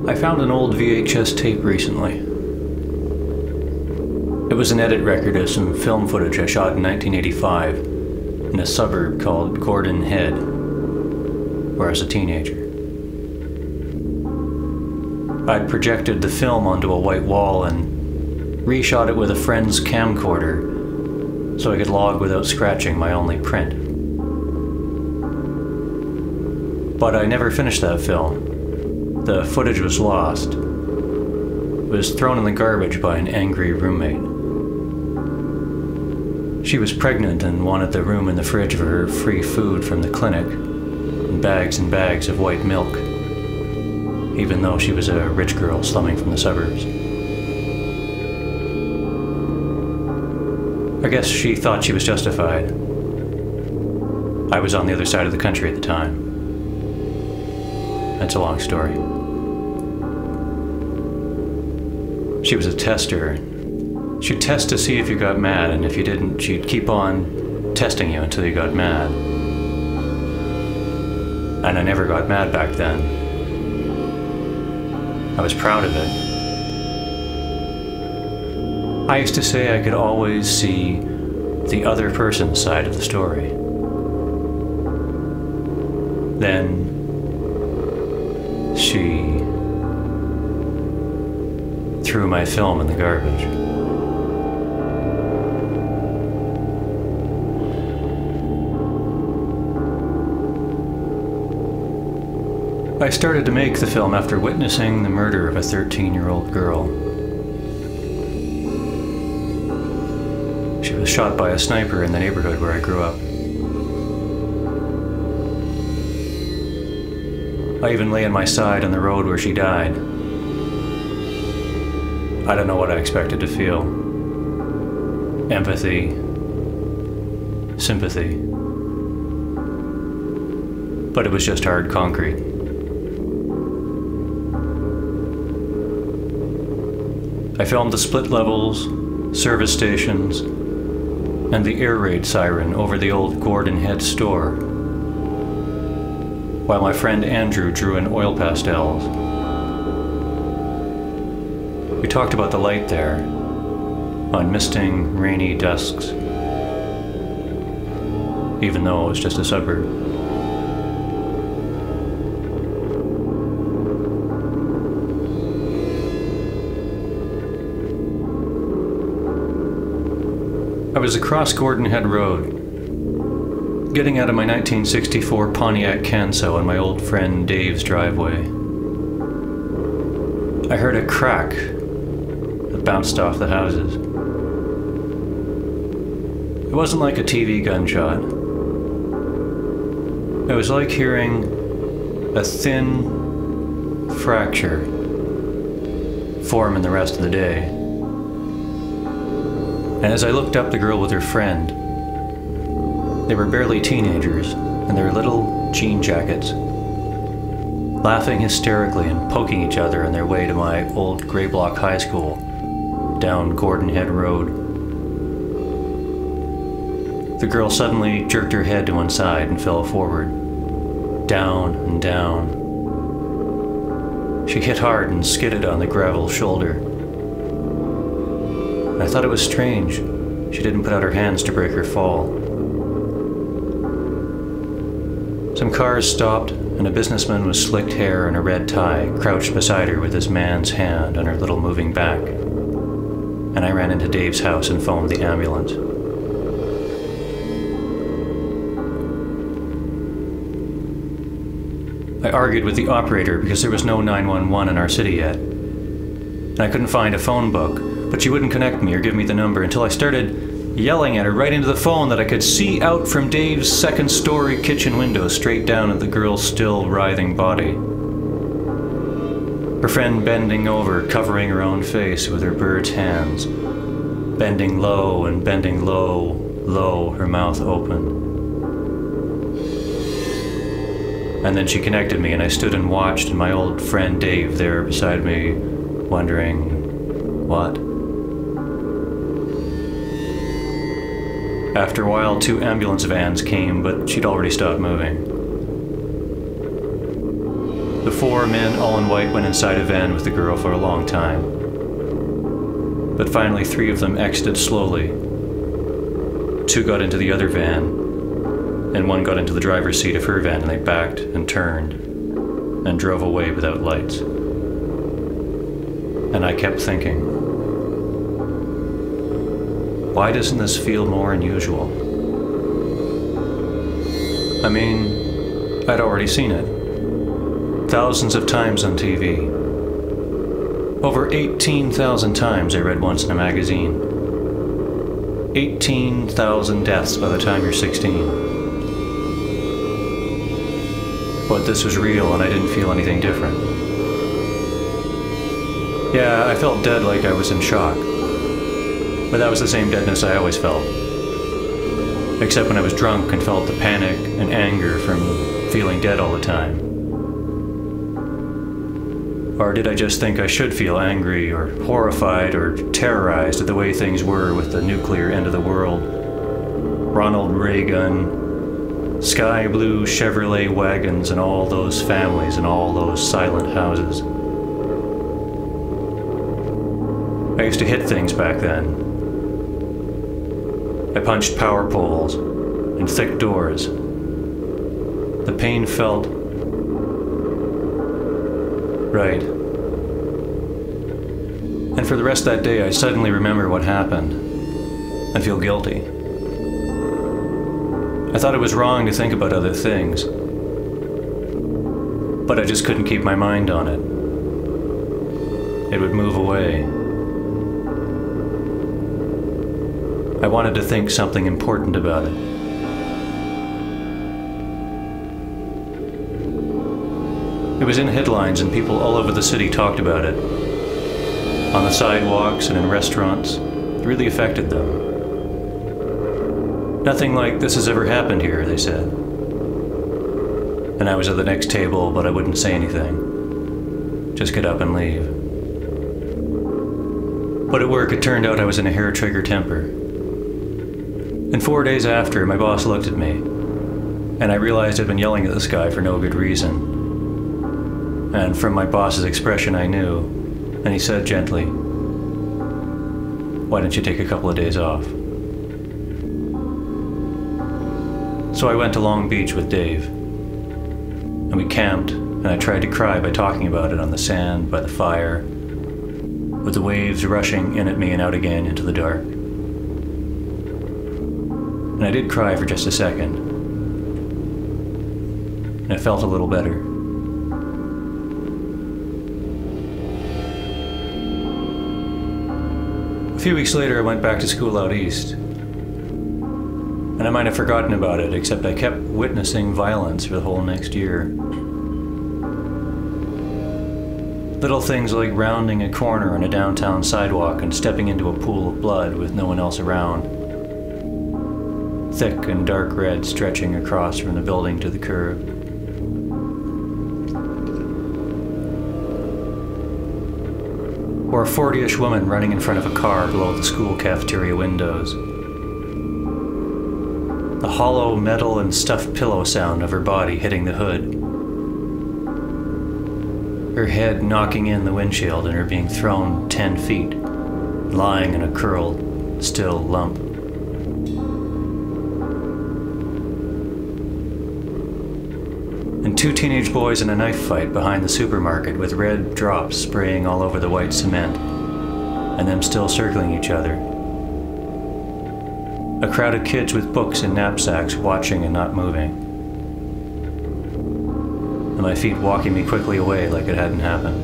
I found an old VHS tape recently. It was an edit record of some film footage I shot in 1985 in a suburb called Gordon Head, where I was a teenager. I'd projected the film onto a white wall and reshot it with a friend's camcorder so I could log without scratching my only print. But I never finished that film. The footage was lost. It was thrown in the garbage by an angry roommate. She was pregnant and wanted the room in the fridge for her free food from the clinic, and bags of white milk, even though she was a rich girl slumming from the suburbs. I guess she thought she was justified. I was on the other side of the country at the time. That's a long story. She was a tester. She'd test to see if you got mad, and if you didn't, she'd keep on testing you until you got mad. And I never got mad back then. I was proud of it. I used to say I could always see the other person's side of the story. Then she threw my film in the garbage. I started to make the film after witnessing the murder of a 13-year-old girl. She was shot by a sniper in the neighborhood where I grew up. I even lay on my side on the road where she died. I don't know what I expected to feel. Empathy, sympathy. But it was just hard concrete. I filmed the split levels, service stations, and the air raid siren over the old Gordon Head store, while my friend Andrew drew in oil pastels. We talked about the light there, on misting, rainy dusks, even though it was just a suburb. I was across Gordon Head Road, getting out of my 1964 Pontiac Canso on my old friend Dave's driveway. I heard a crack that bounced off the houses. It wasn't like a TV gunshot. It was like hearing a thin fracture form in the rest of the day. And as I looked up the girl with her friend, they were barely teenagers in their little jean jackets, laughing hysterically and poking each other on their way to my old gray block high school down Gordon Head Road. The girl suddenly jerked her head to one side and fell forward, down and down. She hit hard and skidded on the gravel shoulder. I thought it was strange she didn't put out her hands to break her fall. Some cars stopped, and a businessman with slicked hair and a red tie crouched beside her with his man's hand on her little moving back. And I ran into Dave's house and phoned the ambulance. I argued with the operator because there was no 911 in our city yet. And I couldn't find a phone book, but she wouldn't connect me or give me the number until I started yelling at her right into the phone that I could see out from Dave's second-story kitchen window straight down at the girl's still writhing body. Her friend bending over, covering her own face with her bird's hands, bending low and bending low, low, her mouth open. And then she connected me, and I stood and watched, and my old friend Dave there beside me, wondering, what? After a while, 2 ambulance vans came, but she'd already stopped moving. The 4 men, all in white, went inside a van with the girl for a long time. But finally 3 of them exited slowly. 2 got into the other van, and 1 got into the driver's seat of her van, and they backed and turned and drove away without lights. And I kept thinking, why doesn't this feel more unusual? I mean, I'd already seen it. Thousands of times on TV. Over 18,000 times I read once in a magazine. 18,000 deaths by the time you're 16. But this was real and I didn't feel anything different. Yeah, I felt dead, like I was in shock. But that was the same deadness I always felt. Except when I was drunk and felt the panic and anger from feeling dead all the time. Or did I just think I should feel angry or horrified or terrorized at the way things were with the nuclear end of the world? Ronald Reagan, sky blue Chevrolet wagons and all those families and all those silent houses. I used to hit things back then. I punched power poles and thick doors. The pain felt right. And for the rest of that day, I suddenly remember what happened and feel guilty. I thought it was wrong to think about other things, but I just couldn't keep my mind on it. It would move away. I wanted to think something important about it. It was in headlines and people all over the city talked about it. On the sidewalks and in restaurants. It really affected them. Nothing like this has ever happened here, they said. And I was at the next table, but I wouldn't say anything. Just get up and leave. But at work, it turned out I was in a hair-trigger temper. And 4 days after, my boss looked at me, and I realized I'd been yelling at this guy for no good reason. And from my boss's expression, I knew. And he said gently, "Why don't you take a couple of days off?" So I went to Long Beach with Dave. And we camped, and I tried to cry by talking about it on the sand, by the fire, with the waves rushing in at me and out again into the dark. And I did cry for just a second. And I felt a little better. A few weeks later, I went back to school out east. And I might have forgotten about it, except I kept witnessing violence for the whole next year. Little things like rounding a corner on a downtown sidewalk and stepping into a pool of blood with no one else around. Thick and dark red stretching across from the building to the curb. Or a 40-ish woman running in front of a car below the school cafeteria windows. The hollow metal and stuffed pillow sound of her body hitting the hood. Her head knocking in the windshield and her being thrown 10 feet, lying in a curled, still lump. And 2 teenage boys in a knife fight behind the supermarket with red drops spraying all over the white cement, and them still circling each other. A crowd of kids with books and knapsacks watching and not moving. And my feet walking me quickly away like it hadn't happened.